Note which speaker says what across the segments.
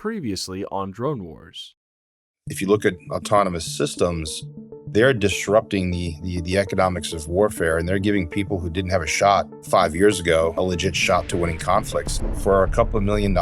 Speaker 1: Previously on Drone Wars.
Speaker 2: If you look at autonomous systems, they're disrupting the economics of warfare, and they're giving people who didn't have a shot 5 years ago a legit shot to winning conflicts. For a couple of $1 million,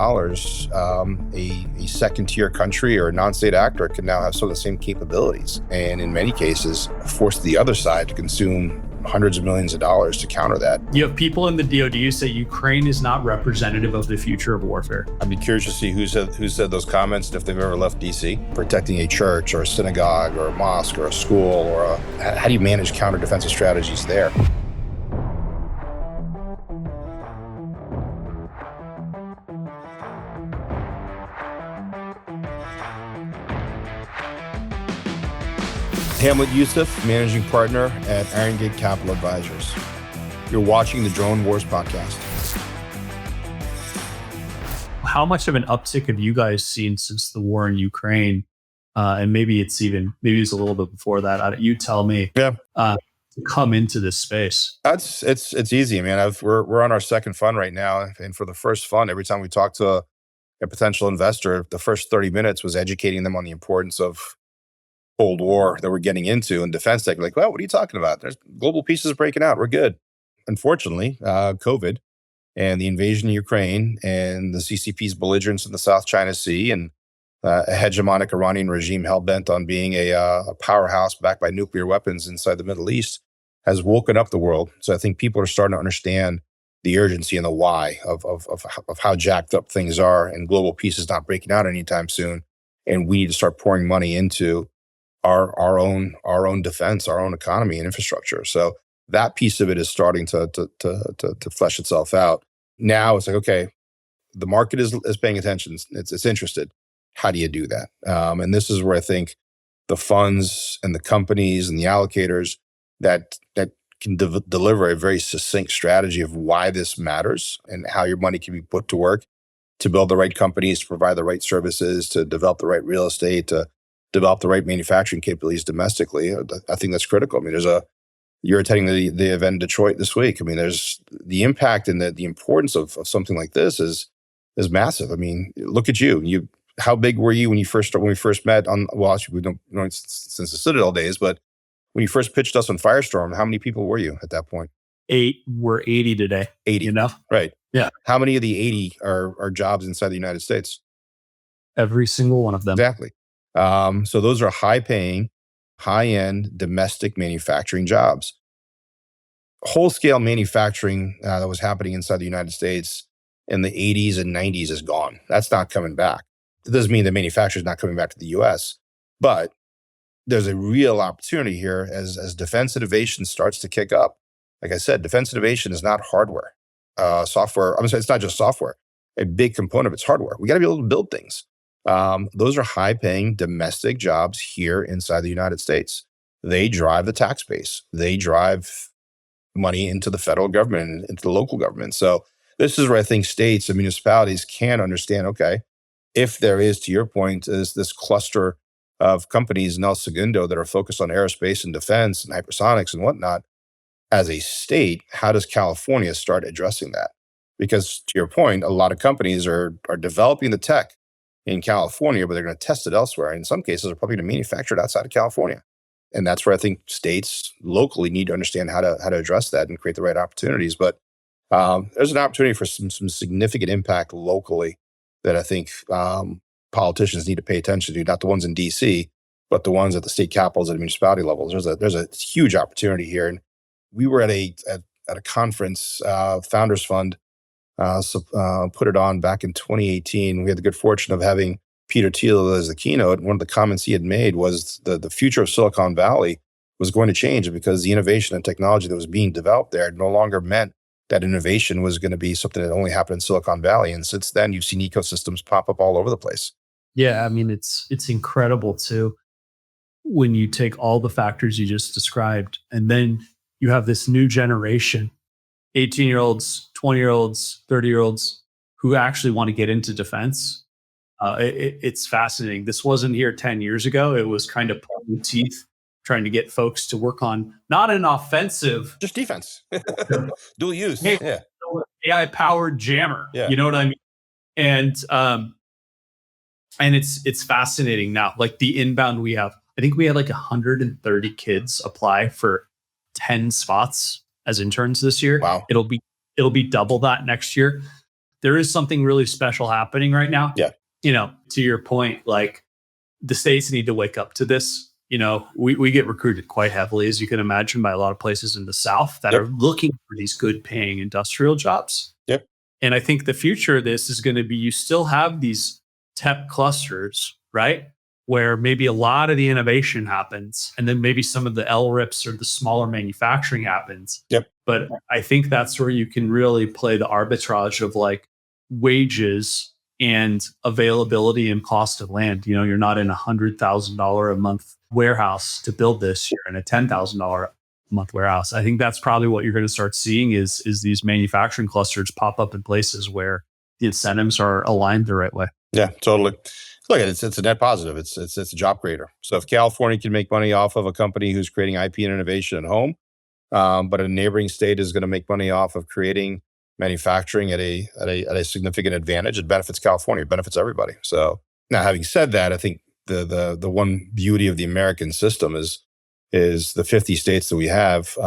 Speaker 2: a second-tier country or a non-state actor can now have some of the same capabilities, and in many cases, force the other side to consume hundreds of millions of dollars to counter that.
Speaker 3: You have people in the DoD who say Ukraine is not representative of the future of warfare.
Speaker 2: I'd be curious to see who said those comments and if they've ever left DC. Protecting a church or a synagogue or a mosque or a school or how do you manage counter-defensive strategies there? Hamlet Yousef, managing partner at Irongate Capital Advisors. You're watching the Drone Wars podcast.
Speaker 3: How much of an uptick have you guys seen since the war in Ukraine? And maybe it's a little bit before that. You tell me.
Speaker 2: Yeah.
Speaker 3: To come into this space.
Speaker 2: It's easy, man. We're on our second fund right now, and for the first fund, every time we talk to a potential investor, the first 30 minutes was educating them on the importance of Cold War that we're getting into and defense tech. Like, well, what are you talking about? There's global pieces breaking out. We're good. Unfortunately, COVID and the invasion of Ukraine and the CCP's belligerence in the South China Sea and a hegemonic Iranian regime hell-bent on being a powerhouse backed by nuclear weapons inside the Middle East has woken up the world. So I think people are starting to understand the urgency and the why of how jacked up things are, and global peace is not breaking out anytime soon. And we need to start pouring money into our own defense, our own economy and infrastructure. So that piece of it is starting to flesh itself out. Now it's like, okay, the market is paying attention. It's interested. How do you do that? And this is where I think the funds and the companies and the allocators that can deliver a very succinct strategy of why this matters and how your money can be put to work to build the right companies, to provide the right services, to develop the right real estate, to develop the right manufacturing capabilities domestically. I think that's critical. I mean, you're attending the event in Detroit this week. I mean, there's the impact and the importance of something like this is massive. I mean, look at you. How big were you when we first met on? Well, actually, we don't know since the Citadel days, but when you first pitched us on Firestorm, how many people were you at that point?
Speaker 3: 8. We're 80 today.
Speaker 2: 80,
Speaker 3: you know?
Speaker 2: Right?
Speaker 3: Yeah.
Speaker 2: How many of the 80 are jobs inside the United States?
Speaker 3: Every single one of them.
Speaker 2: Exactly. So those are high-paying, high-end domestic manufacturing jobs. Whole-scale manufacturing that was happening inside the United States in the 80s and 90s is gone. That's not coming back. It doesn't mean the manufacturer is not coming back to the U.S., but there's a real opportunity here as defense innovation starts to kick up. Like I said, defense innovation is not hardware, software. I'm sorry, it's not just software. A big component of it's hardware. We got to be able to build things. Those are high-paying domestic jobs here inside the United States. They drive the tax base. They drive money into the federal government and into the local government. So this is where I think states and municipalities can understand, okay, if there is, to your point, is this cluster of companies in El Segundo that are focused on aerospace and defense and hypersonics and whatnot, as a state, how does California start addressing that? Because to your point, a lot of companies are developing the tech in California, but they're going to test it elsewhere. In some cases, they're probably going to manufacture it outside of California. And that's where I think states locally need to understand how to address that and create the right opportunities. But there's an opportunity for some significant impact locally that I think politicians need to pay attention to, not the ones in DC, but the ones at the state capitals and municipality levels. There's a huge opportunity here. And we were at a conference, Founders Fund, put it on back in 2018. We had the good fortune of having Peter Thiel as the keynote. One of the comments he had made was the future of Silicon Valley was going to change because the innovation and technology that was being developed there no longer meant that innovation was going to be something that only happened in Silicon Valley. And since then, you've seen ecosystems pop up all over the place.
Speaker 3: Yeah, I mean, it's incredible too when you take all the factors you just described, and then you have this new generation, 18-year-olds, 20-year-olds, 30-year-olds, who actually want to get into defense. It's fascinating. This wasn't here 10 years ago. It was kind of pulling teeth, trying to get folks to work on not an offensive,
Speaker 2: just defense, dual use.
Speaker 3: Hey,
Speaker 2: yeah.
Speaker 3: AI-powered jammer.
Speaker 2: Yeah.
Speaker 3: You know what I mean? And And it's fascinating now. Like the inbound we have, I think we had like 130 kids apply for 10 spots as interns this year.
Speaker 2: Wow.
Speaker 3: It'll be double that next year. There is something really special happening right now.
Speaker 2: Yeah.
Speaker 3: To your point, like the states need to wake up to this. We get recruited quite heavily, as you can imagine, by a lot of places in the South that
Speaker 2: Yep.
Speaker 3: are looking for these good paying industrial jobs.
Speaker 2: Yep.
Speaker 3: And I think the future of this is going to be you still have these tech clusters, right? Where maybe a lot of the innovation happens and then maybe some of the LRIPs or the smaller manufacturing happens.
Speaker 2: Yep.
Speaker 3: But I think that's where you can really play the arbitrage of like wages and availability and cost of land. You're not in $100,000 a month warehouse to build this. You're in a $10,000 a month warehouse. I think that's probably what you're going to start seeing is these manufacturing clusters pop up in places where the incentives are aligned the right way.
Speaker 2: Yeah, totally. Look, it's a net positive. It's a job creator. So if California can make money off of a company who's creating IP and innovation at home, but a neighboring state is going to make money off of creating manufacturing at a significant advantage, it benefits California. It benefits everybody. So now, having said that, I think the one beauty of the American system is the 50 states that we have,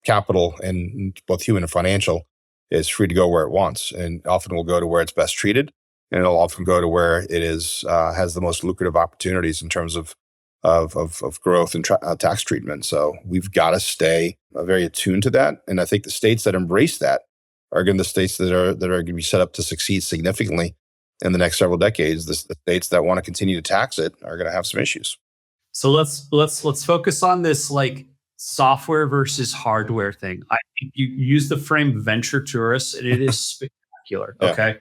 Speaker 2: capital and both human and financial is free to go where it wants, and often will go to where it's best treated. And it'll often go to where it is has the most lucrative opportunities in terms of growth and tax treatment. So we've got to stay very attuned to that. And I think the states that embrace that are going to be the states that are going to be set up to succeed significantly in the next several decades. The states that want to continue to tax it are going to have some issues.
Speaker 3: So let's focus on this like software versus hardware thing. I think you use the frame venture tourists, and it is spectacular.
Speaker 2: Yeah.
Speaker 3: Okay.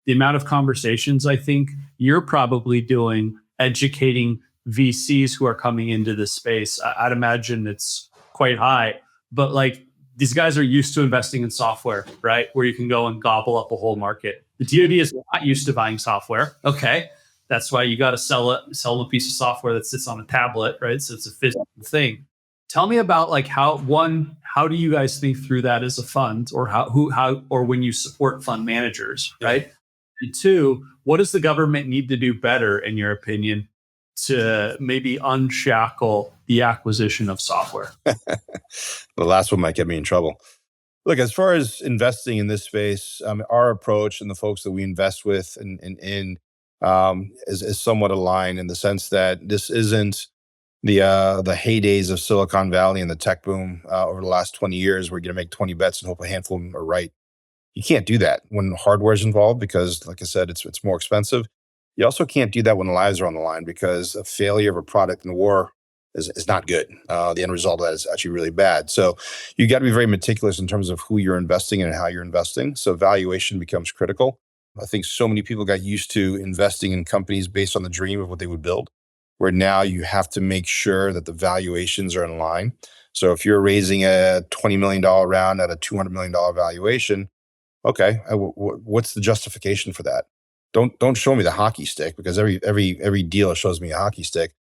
Speaker 3: The amount of conversations I think you're probably doing, educating VCs who are coming into this space, I'd imagine it's quite high. But like these guys are used to investing in software, right? Where you can go and gobble up a whole market. The DoD is not used to buying software. Okay. That's why you got to sell a piece of software that sits on a tablet, right? So it's a physical thing. Tell me about like how do you guys think through that as a fund, or how or when you support fund managers, right? And two, what does the government need to do better, in your opinion, to maybe unshackle the acquisition of software?
Speaker 2: The last one might get me in trouble. Look, as far as investing in this space, our approach and the folks that we invest with is somewhat aligned in the sense that this isn't the heydays of Silicon Valley and the tech boom over the last 20 years, where you're going to make 20 bets and hope a handful of them are right. You can't do that when hardware is involved because, like I said, it's more expensive. You also can't do that when lives are on the line because a failure of a product in war is not good. The end result of that is actually really bad. So you got to be very meticulous in terms of who you're investing in and how you're investing. So valuation becomes critical. I think so many people got used to investing in companies based on the dream of what they would build, where now you have to make sure that the valuations are in line. So if you're raising a $20 million round at a $200 million valuation, okay, what's the justification for that? Don't show me the hockey stick, because every deal shows me a hockey stick.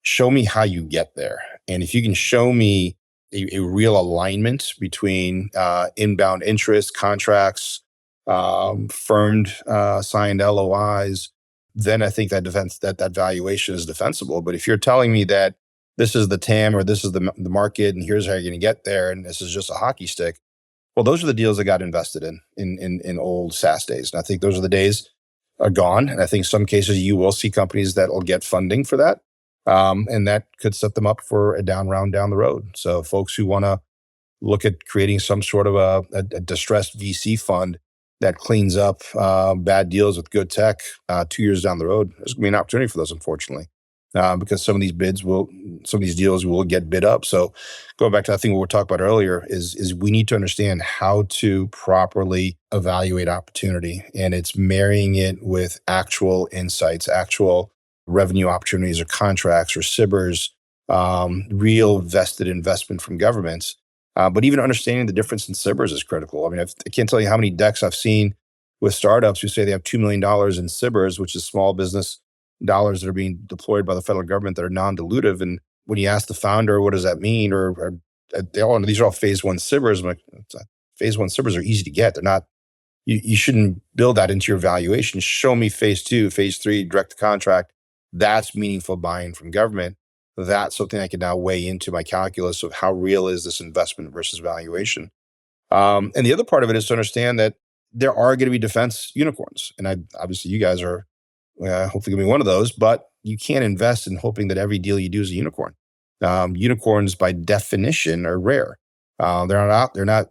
Speaker 2: Show me how you get there. And if you can show me a real alignment between inbound interest, contracts, firmed signed LOIs, then I think that valuation is defensible. But if you're telling me that this is the TAM or this is the market and here's how you're going to get there and this is just a hockey stick, well, those are the deals that got invested in old SaaS days. And I think those are the days are gone. And I think some cases you will see companies that will get funding for that. And that could set them up for a down round down the road. So folks who want to look at creating some sort of a distressed VC fund that cleans up bad deals with good tech 2 years down the road, there's going to be an opportunity for those, unfortunately, because some of these deals will get bid up. So going back to, I think what we're talking about earlier is we need to understand how to properly evaluate opportunity, and it's marrying it with actual insights, actual revenue opportunities or contracts or SIBRs, real vested investment from governments. But even understanding the difference in SIBRs is critical. I mean, I can't tell you how many decks I've seen with startups who say they have $2 million in SIBRs, which is small business dollars that are being deployed by the federal government that are non-dilutive. And when you ask the founder, what does that mean? These are all phase one SIBRs. I'm like, phase one SIBRs are easy to get. They're not, you shouldn't build that into your valuation. Show me phase 2, phase 3, direct to contract. That's meaningful buying from government. That's something I can now weigh into my calculus of how real is this investment versus valuation. And the other part of it is to understand that there are going to be defense unicorns. And obviously, you guys are hopefully going to be one of those, but you can't invest in hoping that every deal you do is a unicorn. Unicorns, by definition, are rare. They're not out. They're not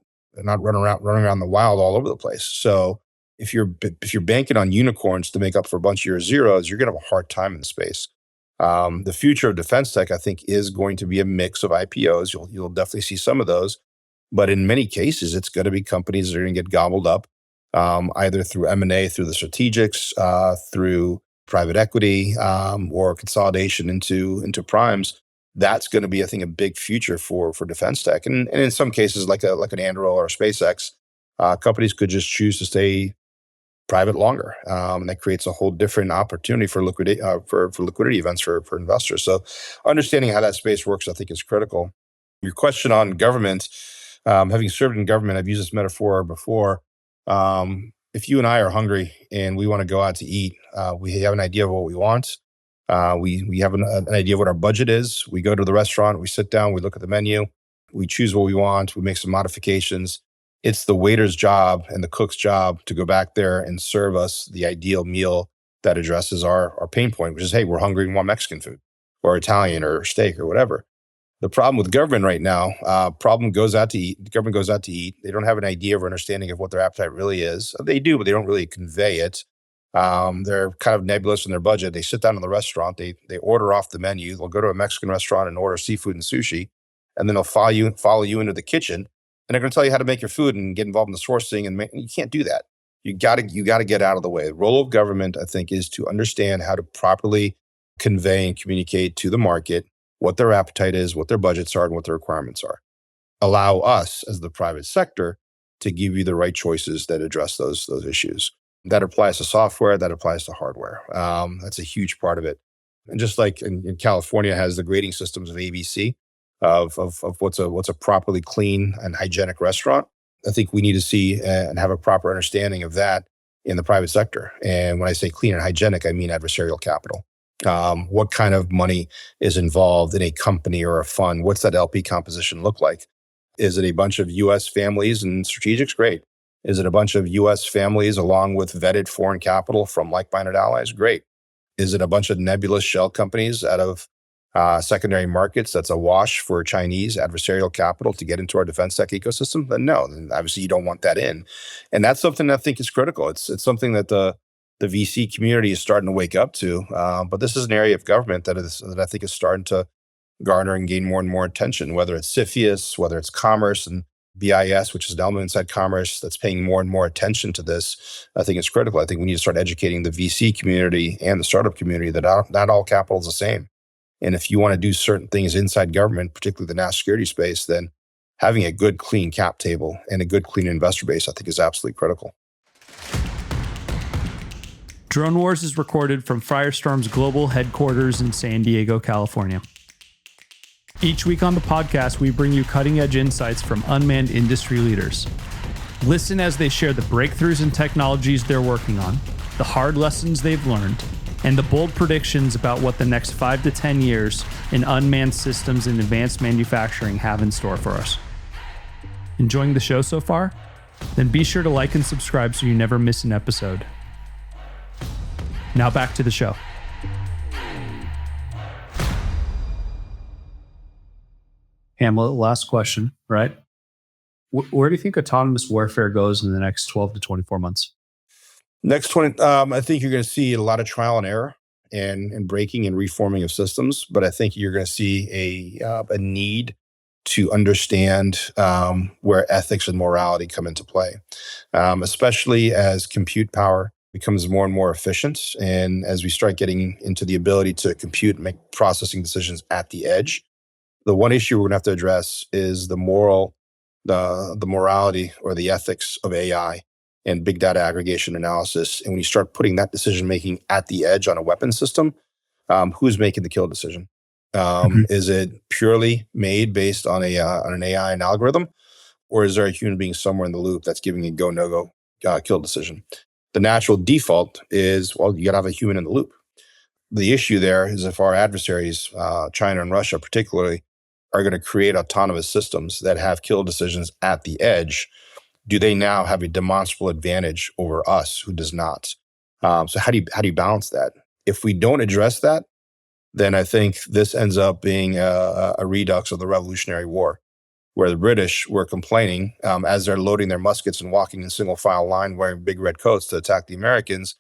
Speaker 2: running around the wild all over the place. So if you're banking on unicorns to make up for a bunch of your zeros, you're going to have a hard time in the space. The future of defense tech, I think, is going to be a mix of IPOs. You'll definitely see some of those, but in many cases, it's going to be companies that are going to get gobbled up, either through M&A, through the strategics, through private equity, or consolidation into primes. That's going to be, I think, a big future for defense tech, and in some cases, like an Anduril or a SpaceX, companies could just choose to stay private longer, and that creates a whole different opportunity for liquidity for liquidity events for investors. So, understanding how that space works, I think, is critical. Your question on government, having served in government, I've used this metaphor before. If you and I are hungry and we want to go out to eat, we have an idea of what we want. We have an idea of what our budget is. We go to the restaurant, we sit down, we look at the menu, we choose what we want, we make some modifications. It's the waiter's job and the cook's job to go back there and serve us the ideal meal that addresses our pain point, which is, hey, we're hungry and want Mexican food or Italian or steak or whatever. The problem with government right now, government goes out to eat. They don't have an idea or understanding of what their appetite really is. They do, but they don't really convey it. They're kind of nebulous in their budget. They sit down in the restaurant, they order off the menu. They'll go to a Mexican restaurant and order seafood and sushi, and then they'll follow you into the kitchen, and they're going to tell you how to make your food and get involved in the sourcing. And you can't do that. You got to get out of the way. The role of government, I think, is to understand how to properly convey and communicate to the market what their appetite is, what their budgets are, and what their requirements are. Allow us as the private sector to give you the right choices that address those issues. That applies to software, that applies to hardware. That's a huge part of it. And just like in California has the grading systems of ABC, of what's a properly clean and hygienic restaurant, I think we need to see and have a proper understanding of that in the private sector. And when I say clean and hygienic, I mean adversarial capital. What kind of money is involved in a company or a fund? What's that LP composition look like? Is it a bunch of U.S. families and strategics? Great. Is it a bunch of U.S. families along with vetted foreign capital from like-minded allies? Great. Is it a bunch of nebulous shell companies out of secondary markets that's a wash for Chinese adversarial capital to get into our defense tech ecosystem? Then no. Then obviously you don't want that in. And that's something that I think is critical. It's something that the VC community is starting to wake up to. But this is an area of government that I think is starting to garner and gain more and more attention, whether it's CFIUS, whether it's commerce and BIS, which is an element inside commerce that's paying more and more attention to this. I think it's critical. I think we need to start educating the VC community and the startup community that not all capital is the same. And if you want to do certain things inside government, particularly the national security space, then having a good, clean cap table and a good, clean investor base, I think is absolutely critical.
Speaker 3: Drone Wars is recorded from Firestorm's global headquarters in San Diego, California. Each week on the podcast, we bring you cutting-edge insights from unmanned industry leaders. Listen as they share the breakthroughs and technologies they're working on, the hard lessons they've learned, and the bold predictions about what the next 5 to 10 years in unmanned systems and advanced manufacturing have in store for us. Enjoying the show so far? Then be sure to like and subscribe so you never miss an episode. Now back to the show. Hamlet, last question, right? Where do you think autonomous warfare goes in the next 12 to 24 months?
Speaker 2: Next 20, I think you're going to see a lot of trial and error and breaking and reforming of systems. But I think you're going to see a need to understand where ethics and morality come into play, especially as compute power becomes more and more efficient. And as we start getting into the ability to compute and make processing decisions at the edge, the one issue we're going to have to address is the morality or the ethics of AI and big data aggregation analysis. And when you start putting that decision making at the edge on a weapon system, who's making the kill decision? Is it purely made based on an AI and algorithm, or is there a human being somewhere in the loop that's giving a go no go kill decision. The natural default is, well, you got to have a human in the loop. The issue there is if our adversaries, China and Russia particularly, are going to create autonomous systems that have kill decisions at the edge, do they now have a demonstrable advantage over us who does not? So how do you balance that? If we don't address that, then I think this ends up being a redux of the Revolutionary War, where the British were complaining as they're loading their muskets and walking in single file line wearing big red coats to attack the Americans.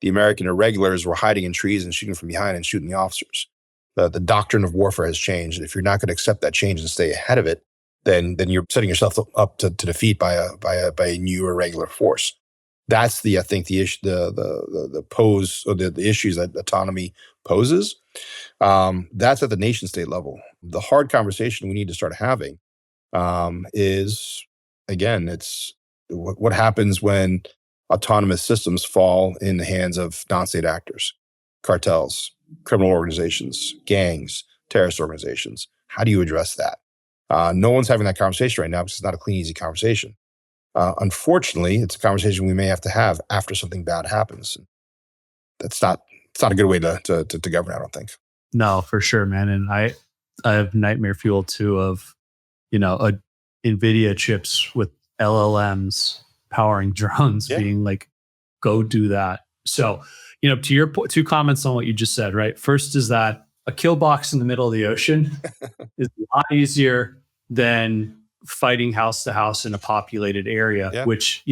Speaker 2: The American irregulars were hiding in trees and shooting from behind and shooting the officers. The doctrine of warfare has changed. And if you're not going to accept that change and stay ahead of it, then you're setting yourself up to defeat by a new irregular force. That's I think the issue, the pose or the issues that autonomy poses. That's at the nation state level. The hard conversation we need to start having is, again, it's what happens when autonomous systems fall in the hands of non-state actors, cartels, criminal organizations, gangs, terrorist organizations. How do you address that? No one's having that conversation right now because it's not a clean, easy conversation. Unfortunately, it's a conversation we may have to have after something bad happens. It's not a good way to govern, I don't think.
Speaker 3: No, for sure, man. And I have nightmare fuel too of, NVIDIA chips with LLMs powering drones being like, go do that. So, to your two comments on what you just said, right? First is that a kill box in the middle of the ocean is a lot easier than fighting house to house in a populated area, which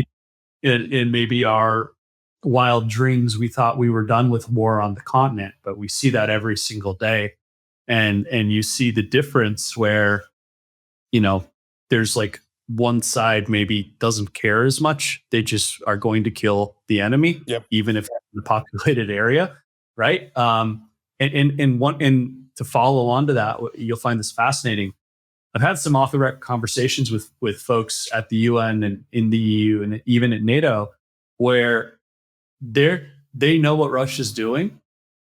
Speaker 3: in maybe our wild dreams, we thought we were done with war on the continent, but we see that every single day. And you see the difference where, there's like one side maybe doesn't care as much. They just are going to kill the enemy, even if it's in a populated area. Right. And to follow on to that, you'll find this fascinating. I've had some off the record conversations with folks at the UN and in the EU and even at NATO where they know what Russia's doing.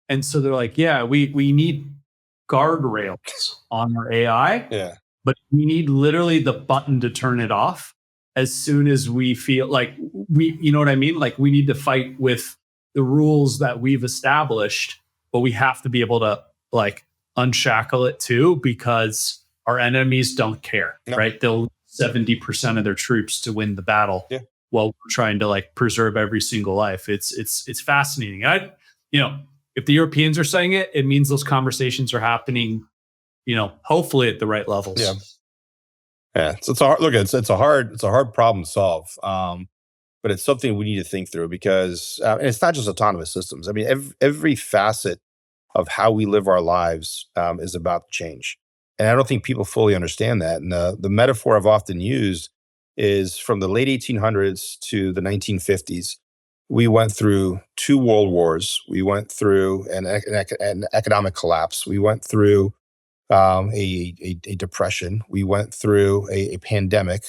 Speaker 3: And so they're like, we need guardrails on our AI, but we need literally the button to turn it off as soon as we feel like you know what I mean? Like we need to fight with the rules that we've established, but we have to be able to like unshackle it too, because our enemies don't care, right? They'll 70% of their troops to win the battle while we're trying to like preserve every single life. It's fascinating. If the Europeans are saying it, it means those conversations are happening, hopefully at the right levels.
Speaker 2: So it's a hard problem to solve. But it's something we need to think through because and it's not just autonomous systems. I mean, every facet of how we live our lives is about change. And I don't think people fully understand that. And the metaphor I've often used is from the late 1800s to the 1950s. We went through 2 world wars. We went through an economic collapse. We went through a depression. We went through a pandemic.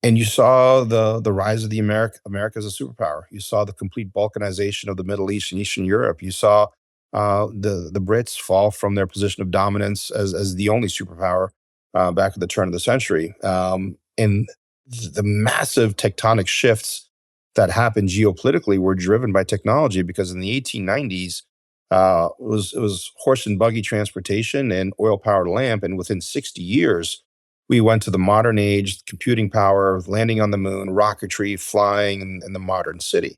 Speaker 2: And you saw the rise of the America as a superpower. You saw the complete balkanization of the Middle East and Eastern Europe. You saw the Brits fall from their position of dominance as the only superpower back at the turn of the century. And the massive tectonic shifts that happened geopolitically were driven by technology because in the 1890s, it was horse and buggy transportation and oil-powered lamp. And within 60 years, we went to the modern age, computing power, landing on the moon, rocketry, flying, and the modern city.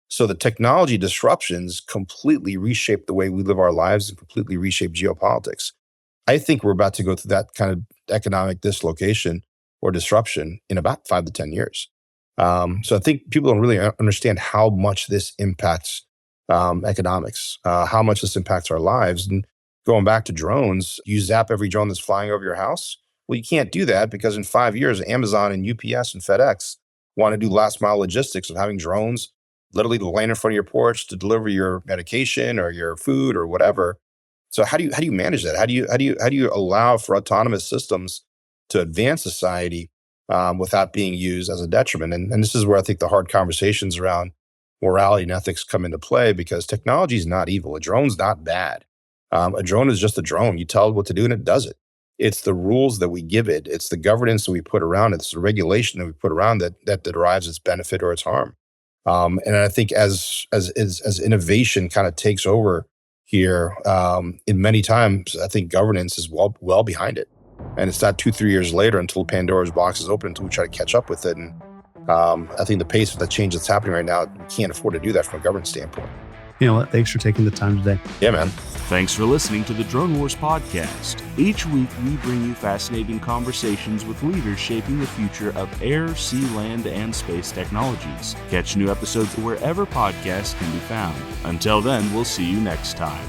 Speaker 2: So the technology disruptions completely reshaped the way we live our lives and completely reshaped geopolitics. I think we're about to go through that kind of economic dislocation or disruption in about 5 to 10 years. So I think people don't really understand how much this impacts economics, how much this impacts our lives. And going back to drones, you zap every drone that's flying over your house. Well, you can't do that because in 5 years, Amazon and UPS and FedEx want to do last mile logistics of having drones literally to land in front of your porch to deliver your medication or your food or whatever. So how do you manage that? How do you allow for autonomous systems to advance society without being used as a detriment? And this is where I think the hard conversations around morality and ethics come into play because technology is not evil. A drone's not bad. A drone is just a drone. You tell it what to do and it does it. It's the rules that we give it. It's the governance that we put around it. It's the regulation that we put around that derives its benefit or its harm. And I think as innovation kind of takes over here, in many times, I think governance is well behind it. And it's not 2-3 years later until Pandora's box is open until we try to catch up with it. And I think the pace of the change that's happening right now, we can't afford to do that from a governance standpoint.
Speaker 3: You know what? Thanks for taking the time today.
Speaker 2: Yeah, man.
Speaker 1: Thanks for listening to the Drone Wars podcast. Each week, we bring you fascinating conversations with leaders shaping the future of air, sea, land, and space technologies. Catch new episodes wherever podcasts can be found. Until then, we'll see you next time.